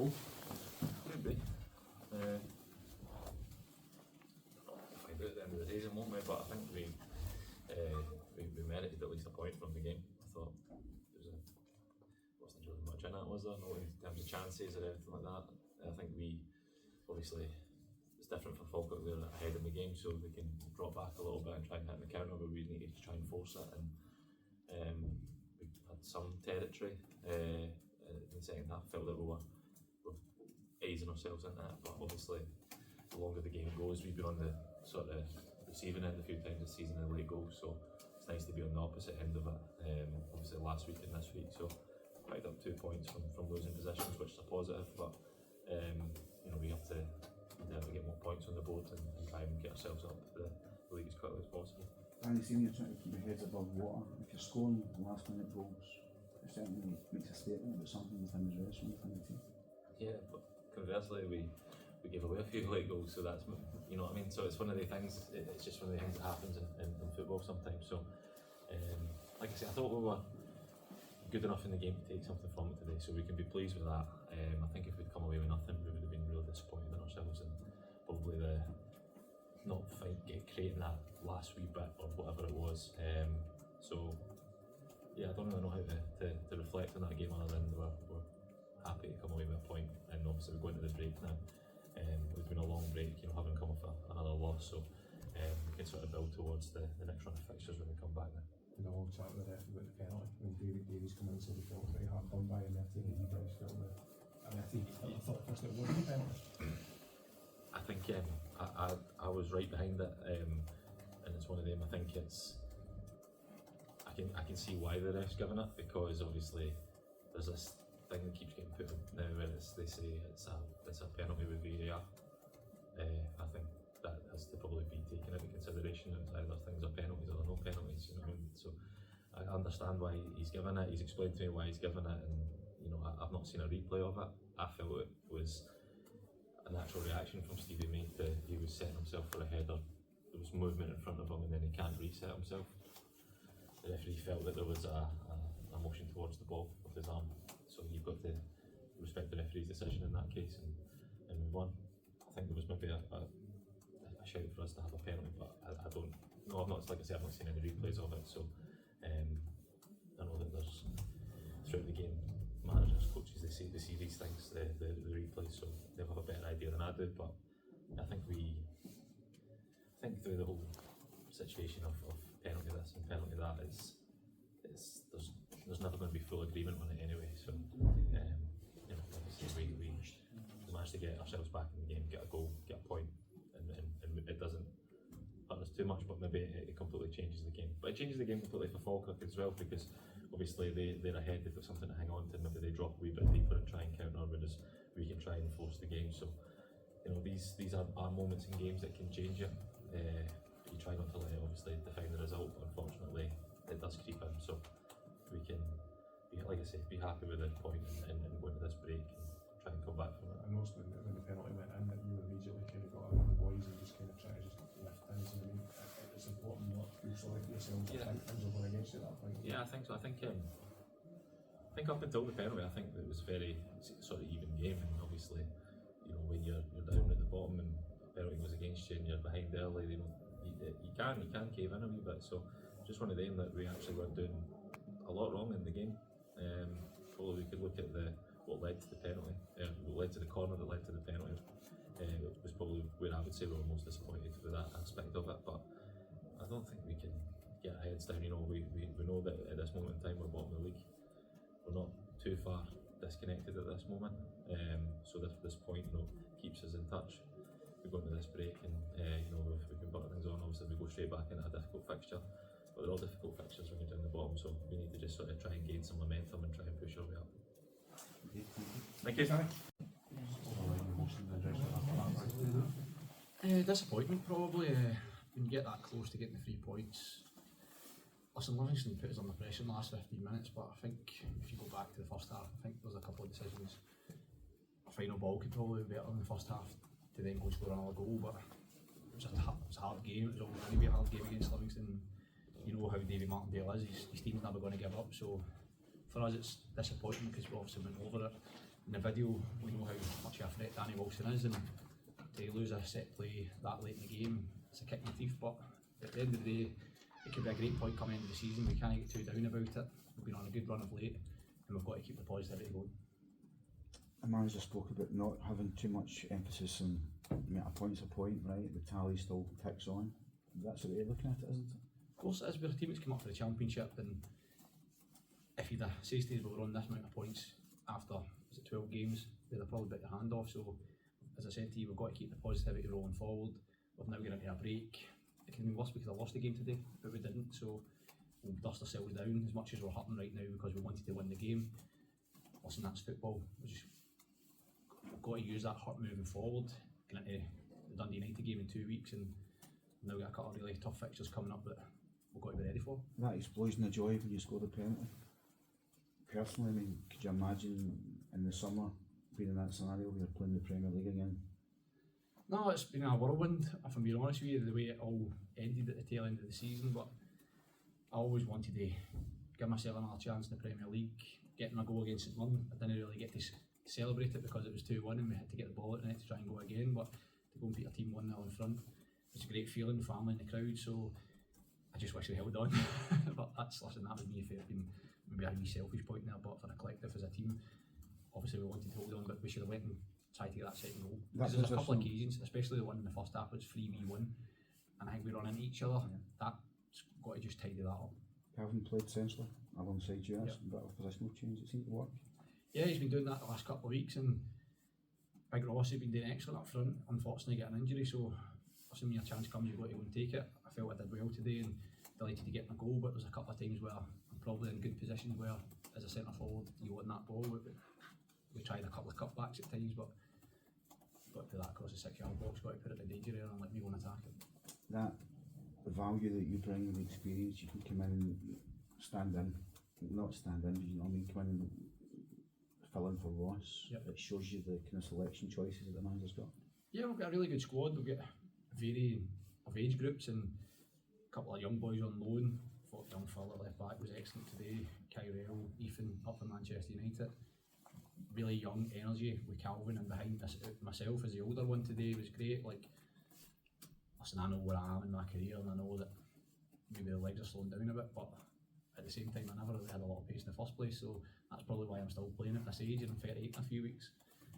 goal? Could be. Find out at the end of the season, won't we? But I think we merited at least a point from the game. I thought wasn't really much in it, was there? No, in terms of chances or anything like that. I think we obviously it's different for Falkirk. We're ahead in the game, so they can drop back a little bit and try and hit the counter, but we needed to try and force it. And we had some territory in the second half. Felt that we were easing ourselves into it, but obviously the longer the game goes, we've been on the sort of receiving end a few times this season in late goals, so it's nice to be on the opposite end of it. Obviously last week and this week, so picked up 2 points from losing positions, which is a positive, but we have to get more points on the board and try and get ourselves up the league as quickly as possible. And you've seen you're trying to keep your heads above water. If you're scoring last minute goals, it certainly makes a statement about something within the dressing room, within the team. Yeah, but conversely we gave away a few late goals, so that's, you know what I mean, so it's one of the things, it's just one of the things that happens in football sometimes. So like I said, I thought we were good enough in the game to take something from it today, so we can be pleased with that. I think if we'd come away with nothing, we would have been really disappointed in ourselves, and probably creating that last wee bit or whatever it was. So yeah, I don't really know how to reflect on that game other than we're happy to come away with a point, and obviously we're going to the break now. We've been a long break, having come off another loss, so we can sort of build towards the next run of fixtures when we come back now. And the whole chat with the ref about the penalty, when Davies come in and said he felt pretty hard done by, and I think you guys felt that. I think you thought first it wasn't a penalty. I think I was right behind it, and it's one of them. I think I can see why the ref's given it, because obviously there's this thing that keeps getting put in now where they say it's a penalty with VAR. I think that has to probably be taken into consideration. It's either things are penalties or no penalties, you know what I mean? So I understand why he's given it, he's explained to me why he's given it, and I've not seen a replay of it. I felt it was a natural reaction from Stevie May he was setting himself for a header, there was movement in front of him and then he can't reset himself. The referee felt that there was a motion towards the ball with his arm, so you've got to respect the referee's decision in that case and move on. I think there was maybe a shout for us to have a penalty, but I don't know. Like I said, I've not seen any replays of it, so I know that there's throughout the game managers, coaches, they see these things, the replays, so they'll have a better idea than I do. But I think through the whole situation of penalty this and penalty that, there's never going to be full agreement on it anyway. So obviously we managed to get ourselves back in the game, get a goal, get a point, and it doesn't hurt us too much, but maybe it completely changes the game. But it changes the game completely for Falkirk as well, because obviously they're ahead, they've got something to hang on to, maybe they drop a wee bit deeper and try and counter, whereas we can try and force the game. So these are moments in games that can change it. You try not to let it obviously define the result. Unfortunately it does creep in, so we can like I say, be happy with the point and go into this break and try and come back from it. I noticed when the penalty went in that you immediately kind of got out of the boys and just kind of tried to just lift things. I mean, it's important not to feel sorry for yourselves. Yeah. Things are going against you at that point. Yeah, I think so. I think up until the penalty, I think it was very sort of even game, and obviously when you're down at the bottom and the penalty goes against you and you're behind early, you can cave in a wee bit. So just one of them that we actually were doing a lot wrong in the game. Probably we could look at what led to the penalty, what led to the corner that led to the penalty. It was probably where I would say we were most disappointed with that aspect of it. But I don't think we can get our heads down. We know that at this moment in time we're bottom of the league. We're not too far disconnected at this moment. So this point keeps us in touch. We go into this break and if we can butter things on, obviously we go straight back into a difficult fixture. But they're all difficult fixtures when you're down the bottom, so we need to just sort of try and gain some momentum and try and push our way up. Thank you. Disappointment probably when you get that close to getting the 3 points. Listen, Livingston put us under pressure in the last 15 minutes, but I think if you go back to the first half, I think there's a couple of decisions. A final ball could probably be better in the first half to then go score another goal, but it was a hard game. It was always going to be a hard game against Livingston. You know how Davy Martindale is, his team's never going to give up, so for us it's disappointing because we obviously went over it. in the video we know how much of a threat Danny Wilson is, and to lose a set play that late in the game, it's a kick in the teeth. But at the end of the day, it could be a great point coming into the season. We can't get too down about it. We've been on a good run of late, and we've got to keep the positivity going. The manager spoke about not having too much emphasis on a point's a point, right? The tally still ticks on. That's the way you're looking at it, isn't it? Of course it is. We're a team that's come up for the championship, and if you'd have said to us we were on this amount of points after 12 games, we'd have probably bit your hand off. So as I said to you, we've got to keep the positivity rolling forward. We've now got into a break. It could have been worse, we could have lost the game today, but we didn't, so we'll dust ourselves down as much as we're hurting right now because we wanted to win the game. Listen, that's football. We've got to use that hurt moving forward. Going into the Dundee United game in 2 weeks, and we've now got a couple of really tough fixtures coming up that we've got to be ready for. That explosion of joy when you scored a penalty. Personally, I mean, could you imagine in the summer being in that scenario where you're playing the Premier League again? No, it's been a whirlwind, if I'm being honest with you, the way it all ended at the tail end of the season, but I always wanted to give myself another chance in the Premier League. Getting my goal against St Mirren, I didn't really get to celebrate it because it was 2-1 and we had to get the ball out in it to try and go again, but to go and beat a team 1-0 in front, it's a great feeling, family in the crowd, so I just wish we held on. But that was me if it had been maybe a wee selfish point there, but for the collective as a team, obviously we wanted to hold on, but we should have went and tried to get that second goal. Because there's a couple of occasions, especially the one in the first half, it was 3-1, and I think we run into each other. That's got to just tidy that up. Calvin played centrally alongside you, that's a bit of a positional change, it seemed to work. Yeah, he's been doing that the last couple of weeks, and Big Ross has been doing excellent up front, unfortunately getting an injury, so assuming a chance comes you've got to go and take it. I felt I did well today and delighted to get my goal, but there's a couple of times where I'm probably in good positions where as a centre forward you want that ball. We tried a couple of cutbacks at times, but got to put that across the 6-yard box, got to put it in danger area and let me go and attack it. That value that you bring with the experience, you can come in and stand in, not stand in, but you know what I mean, come in and fill in for Ross. Yep. It shows you the kind of selection choices that the manager's got. Yeah, we've got a really good squad. We've got a varying of age groups and a couple of young boys on loan. Thought young fella left back was excellent today. Kyrell, Ethan up from Manchester United. Really young energy with Calvin, and behind myself as the older one today was great. Like, listen, I know where I am in my career, and I know that maybe the legs are slowing down a bit, but at the same time I never really had a lot of pace in the first place, so that's probably why I'm still playing at this age, and I'm 38 in a few weeks.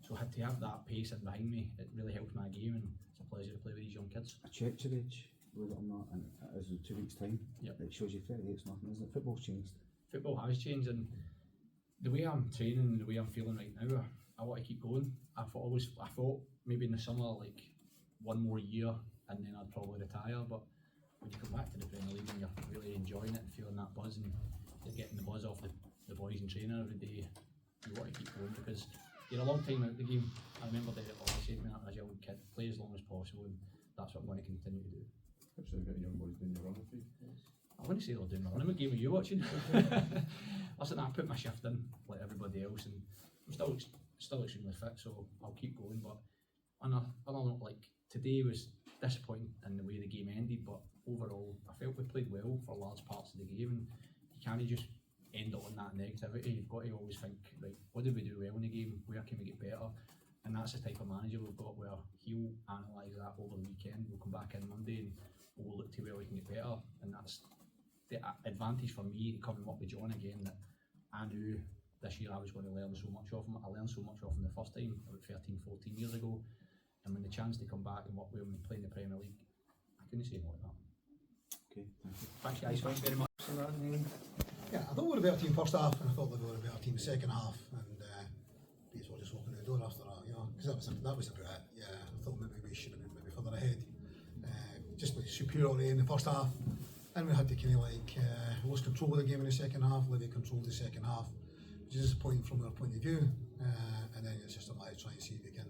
So to have that pace in behind me, it really helps my game, and it's a pleasure to play with these young kids. I checked your age, believe it or not, and it is in 2 weeks' time. Yep. It shows you 38's nothing, isn't it? Football's changed. Football has changed, and the way I'm training and the way I'm feeling right now, I want to keep going. I thought maybe in the summer, like 1 more year and then I'd probably retire, but when you come back to the Premier League and you're really enjoying it and feeling that buzz and you're getting the buzz off the boys in training every day, you want to keep going because you're a long time out of the game. I remember Derek always said to me as a young kid, play as long as possible, and that's what I'm going to continue to do. Actually, getting young boys doing your run with you. I wouldn't say they're doing my running. What game are you watching? Listen, I put my shift in like everybody else, and I'm still extremely fit, so I'll keep going. But on a note, like today was disappointing in the way the game ended, but overall I felt we played well for large parts of the game, and you can't just end up on that negativity. You've got to always think, right, what did we do well in the game? Where can we get better? And that's the type of manager we've got, where he'll analyse that over the weekend. We'll come back in Monday and we'll look to where we can get better, and that's the advantage for me coming up with John again, that I knew this year I was going to learn so much of him. I learned so much of him the first time about 13-14 years ago, and when the chance to come back and work with him and play in the Premier League, I couldn't say no to that. Okay, thank you. Thanks guys, thanks very much. Yeah, I thought we were a better team first half, and I thought we were a better team second half, and Pete's just walking out the door after that, you know, because that was about it. Yeah, I thought maybe we should have been maybe further ahead. Just with superiority in the first half, and we had to kind of like lose control of the game in the second half. Livy controlled the second half, which is disappointing from our point of view. And then it's just a matter of trying to see if we can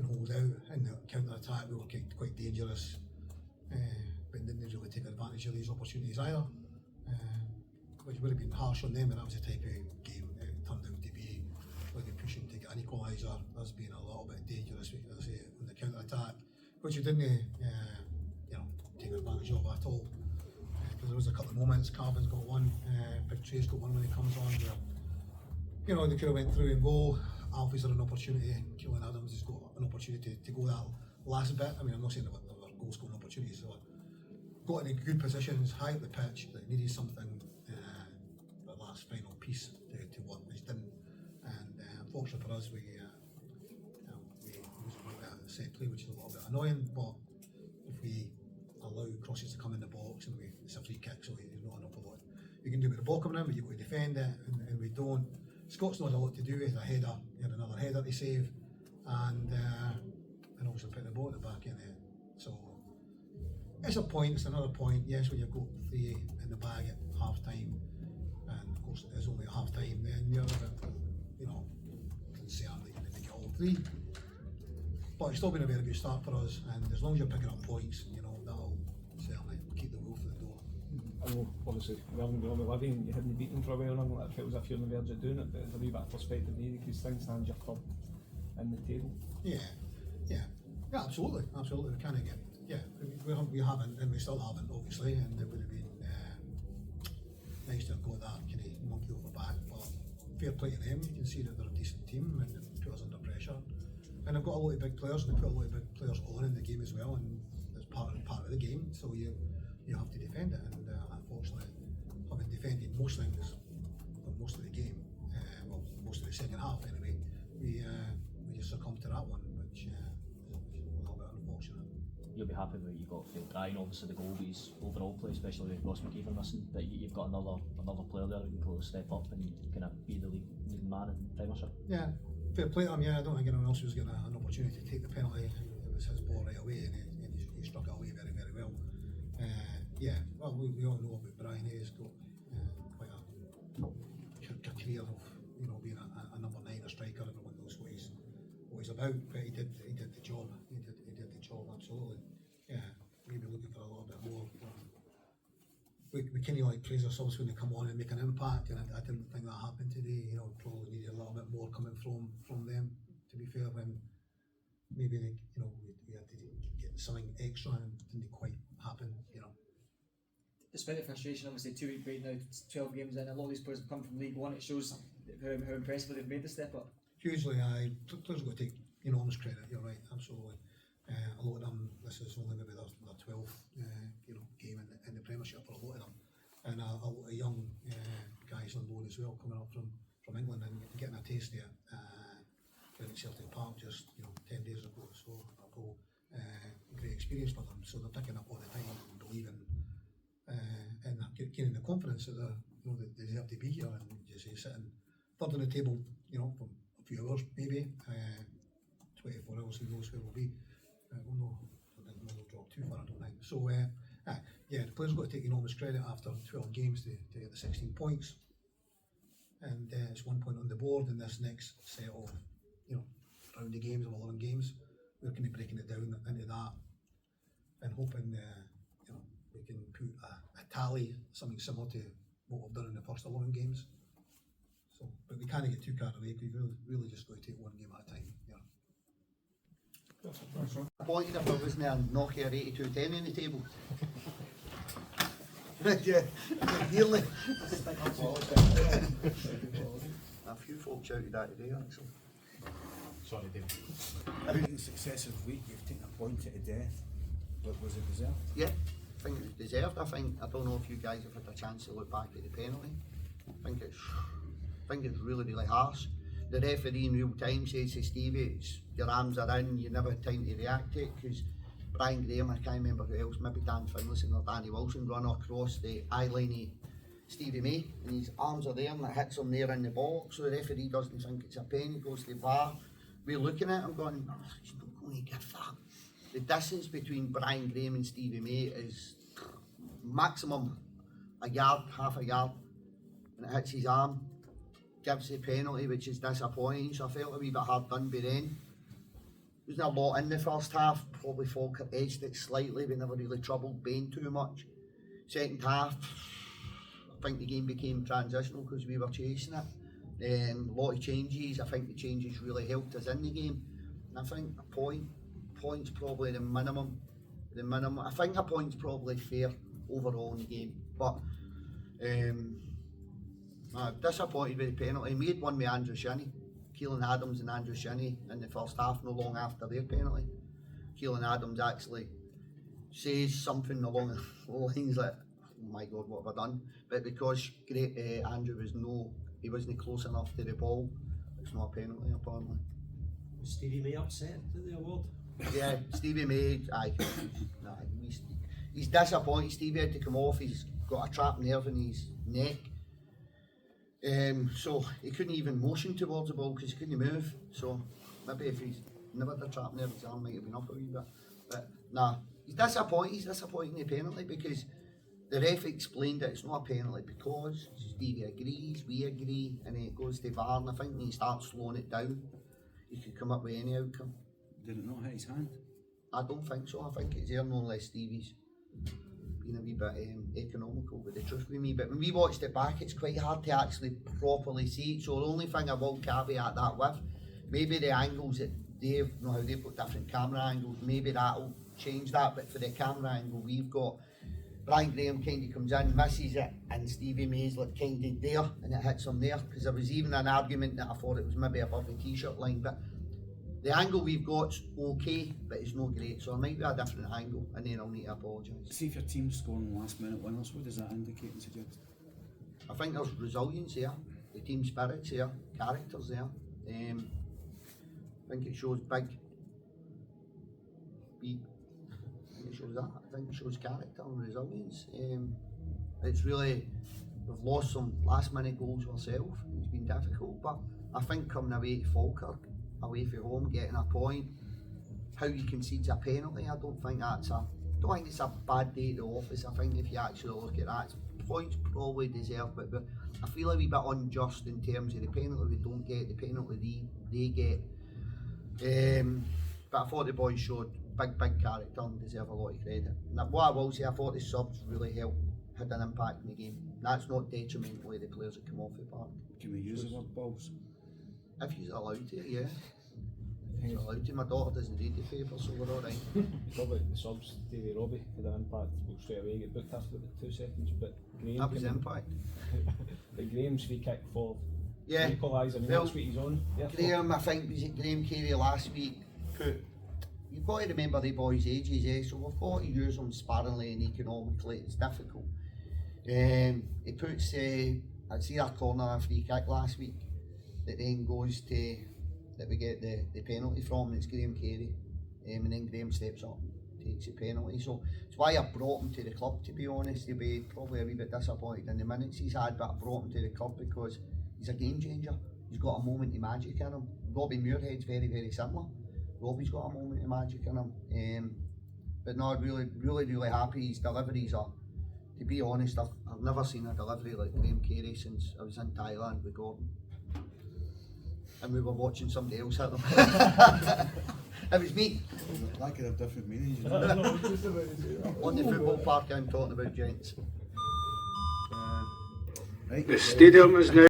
hold out in the counter attack. We were quite dangerous, but didn't really take advantage of these opportunities either, which would have been harsh on them. And that was the type of game it turned out to be. Livy pushing to get an equaliser, us being a little bit dangerous, as I say, on the counter attack, which we didn't. Take advantage of at all, because there was a couple of moments. Calvin's got one, Big Trey's got one when he comes on, where you know, they could have went through and goal. Alfie's had an opportunity, Keelan Adams has got an opportunity to go that last bit. I mean, I'm not saying there were goal scoring opportunities, they got in good positions, high up the pitch, that needed something, that last final piece to work, which didn't. And unfortunately for us, we was about a set play, which is a little bit annoying, but if we allow crosses to come in the box and it's a free kick, so there's not an awful lot you can do with the ball coming in, but you've got to defend it, and we don't. Scott's not had a lot to do with a header, he had another header to save, and also put the ball at the back end. So it's a point, it's another point. Yes, when you've got 3 in the bag at half time, and of course it is only at half time, then you're a bit, you know, concerned that you're going to get all 3. But it's still been a very good start for us, and as long as you're picking up points, you know, that'll certainly keep the wolf at the door. I know, obviously, Welling got on with Livy and you hadn't beaten for a while, and it felt as if you're on the verge of doing it, but there's a wee bit of perspective there because things stand your third in the table. Yeah, absolutely. We kind of get, we haven't, and we still haven't, obviously, and it would have been nice to have got that kind of monkey off the back, but fair play to them. You can see that they're a decent team and they put us under pressure. And they've got a lot of big players, and they put a lot of big players on in the game as well, and it's part of the game, so you have to defend it, and unfortunately, having defended most things, or most of the game, well, most of the second half anyway, we just succumbed to that one, which is a little bit unfortunate. You'll be happy with what you got for Brian. Obviously the goalies overall play, especially with Ross McGlynn missing, that you've got another player there who can go step up and kind of be the leading man in Premiership. Yeah, fair play to him. Yeah, I don't think anyone else was getting an opportunity to take the penalty. It was his ball right away, and he struck it away very, very well. Well, we all know about Brian. He's got quite a career of, you know, being a number 9, a striker. Everyone knows what he's about, but he did the job. He did the job absolutely. Yeah, maybe looking for a little bit more. We kind of like praise ourselves when they come on and make an impact, and I didn't think that happened today. You know, probably needed a little bit more coming from them. To be fair, when maybe we had to get something extra and it didn't quite happen. You know. Despite the frustration, obviously 2-week break now, 12 games in, a lot of these players have come from League One. It shows how impressively they've made the step up. Hugely, players have got to take enormous credit. You're right, absolutely. A lot of them, this is only maybe their 12th game in the Premiership for a lot of them, and a lot of young guys on loan as well coming up from England and getting a taste there. At Celtic Park just 10 days ago, great experience for them. So they're picking up all the time and believing and gaining the confidence that they deserve to be here, and just sitting third on the table, for a few hours maybe, 24 hours, who knows where we'll be. We'll drop too far, I don't think. So the players have got to take enormous credit after 12 games to get the 16 points, and it's 1 point on the board in this next set of round of games, of 11 games. We're kind of breaking it down into that and hoping we can put a tally, something similar to what we've done in the first 11 games. So, but we can't get too carried away. We really just got to take one game at a time. Appointed if there wasn't a Nokia 8210 on the table. Yeah, nearly. A few folk shouted that today, actually. Sorry, David. Every successive week you've taken a point at a death, but was it deserved? Yeah, I think it was deserved. I don't know if you guys have had a chance to look back at the penalty. I think it's really, really harsh. The referee in real time says to Stevie, your arms are in, you never had time to react to it, because Brian Graham, I can't remember who else, maybe Dan Finlayson or Danny Wilson, run across the eye line of Stevie May, and his arms are there and it hits him there in the box, so the referee doesn't think it's a pen, he goes to the VAR. We're looking at him going, he's not going to give that. The distance between Brian Graham and Stevie May is maximum a yard, half a yard, and it hits his arm, gives the penalty, which is disappointing. So I felt a wee bit hard done by then. There wasn't a lot in the first half, probably Falkirk edged it slightly, we never really troubled Bain too much. Second half, I think the game became transitional because we were chasing it. A lot of changes, I think the changes really helped us in the game. And I think a point's probably the minimum. I think a point's probably fair overall in the game. But Disappointed with the penalty. Made one with Andrew Shinnie. Keelan Adams and Andrew Shinnie in the first half, no long after their penalty. Keelan Adams actually says something along the lines like, oh my God, what have I done? But because Andrew he wasn't close enough to the ball, it's not a penalty apparently. Was Stevie May upset at the award? Yeah, Stevie May, aye. Nah, he's disappointed. Stevie had to come off, he's got a trapped nerve in his neck. So he couldn't even motion towards the ball because he couldn't move. So maybe if he's never had a trapped nerve, his arm might have been up a wee bit. But nah, he's disappointed in the penalty because the ref explained that it's not a penalty because Stevie agrees, we agree, and then it goes to VAR. And I think when you start slowing it down, you could come up with any outcome. Did it not hit his hand? I don't think so. I think it's there, no less Stevie's being a wee bit economical with the truth with me. But when we watched it back, it's quite hard to actually properly see it. So the only thing I will caveat that with, maybe the angles that they've, you know how they've got different camera angles, maybe that'll change that. But for the camera angle we've got, Brian Graham kind of comes in, misses it, and Stevie May's like kind of there, and it hits him there. Because there was even an argument that I thought it was maybe above the t-shirt line, but the angle we've got's okay, but it's not great, so it might be a different angle, and then I'll need to apologise. See if your team's scoring last minute winners, what does that indicate and suggest? I think there's resilience there, the team spirit's there, character's there. I think it shows big. I think it shows that. I think it shows character and resilience. It's really, we've lost some last minute goals ourselves. It's been difficult, but I think coming away to Falkirk, away from home, getting a point, how you concede a penalty, I don't think it's a bad day at the office. I think if you actually look at that, points probably deserved, but I feel a wee bit unjust in terms of the penalty we don't get, the penalty they get. But I thought the boys showed big character and deserve a lot of credit. And what I will say, I thought the subs really had an impact in the game. That's not detrimental to the players that come off the park. Can we use the word balls? If you're allowed to, yeah. If you're allowed to. My daughter doesn't read the paper, so we're alright. Probably the subs, Davy Robbie had an impact. We'll straight away get booked after about 2 seconds, but Graham. That was the impact. But Graham's free kick for Yeah. equaliser, I mean, Well, that's what he's on. Graham, I think, was it Graham Carey last week? You've got to remember the boys' ages, so we've got to use them sparingly and economically. It's difficult. He puts, I'd see a corner and free kick last week that then goes to, that we get the penalty from, and it's Graham Carey. And then Graham steps up, takes the penalty. So it's why I brought him to the club, to be honest. He'll be probably a wee bit disappointed in the minutes he's had, but I brought him to the club because he's a game changer. He's got a moment of magic in him. Robbie Muirhead's very similar. Robbie's got a moment of magic in him. But no, really happy. His deliveries are, to be honest, I've never seen a delivery like Graham Carey since I was in Thailand with Gordon. And we were watching somebody else hit them. It was me. That could have different meanings, you know. On the football park I'm talking about, gents. Right. The stadium is now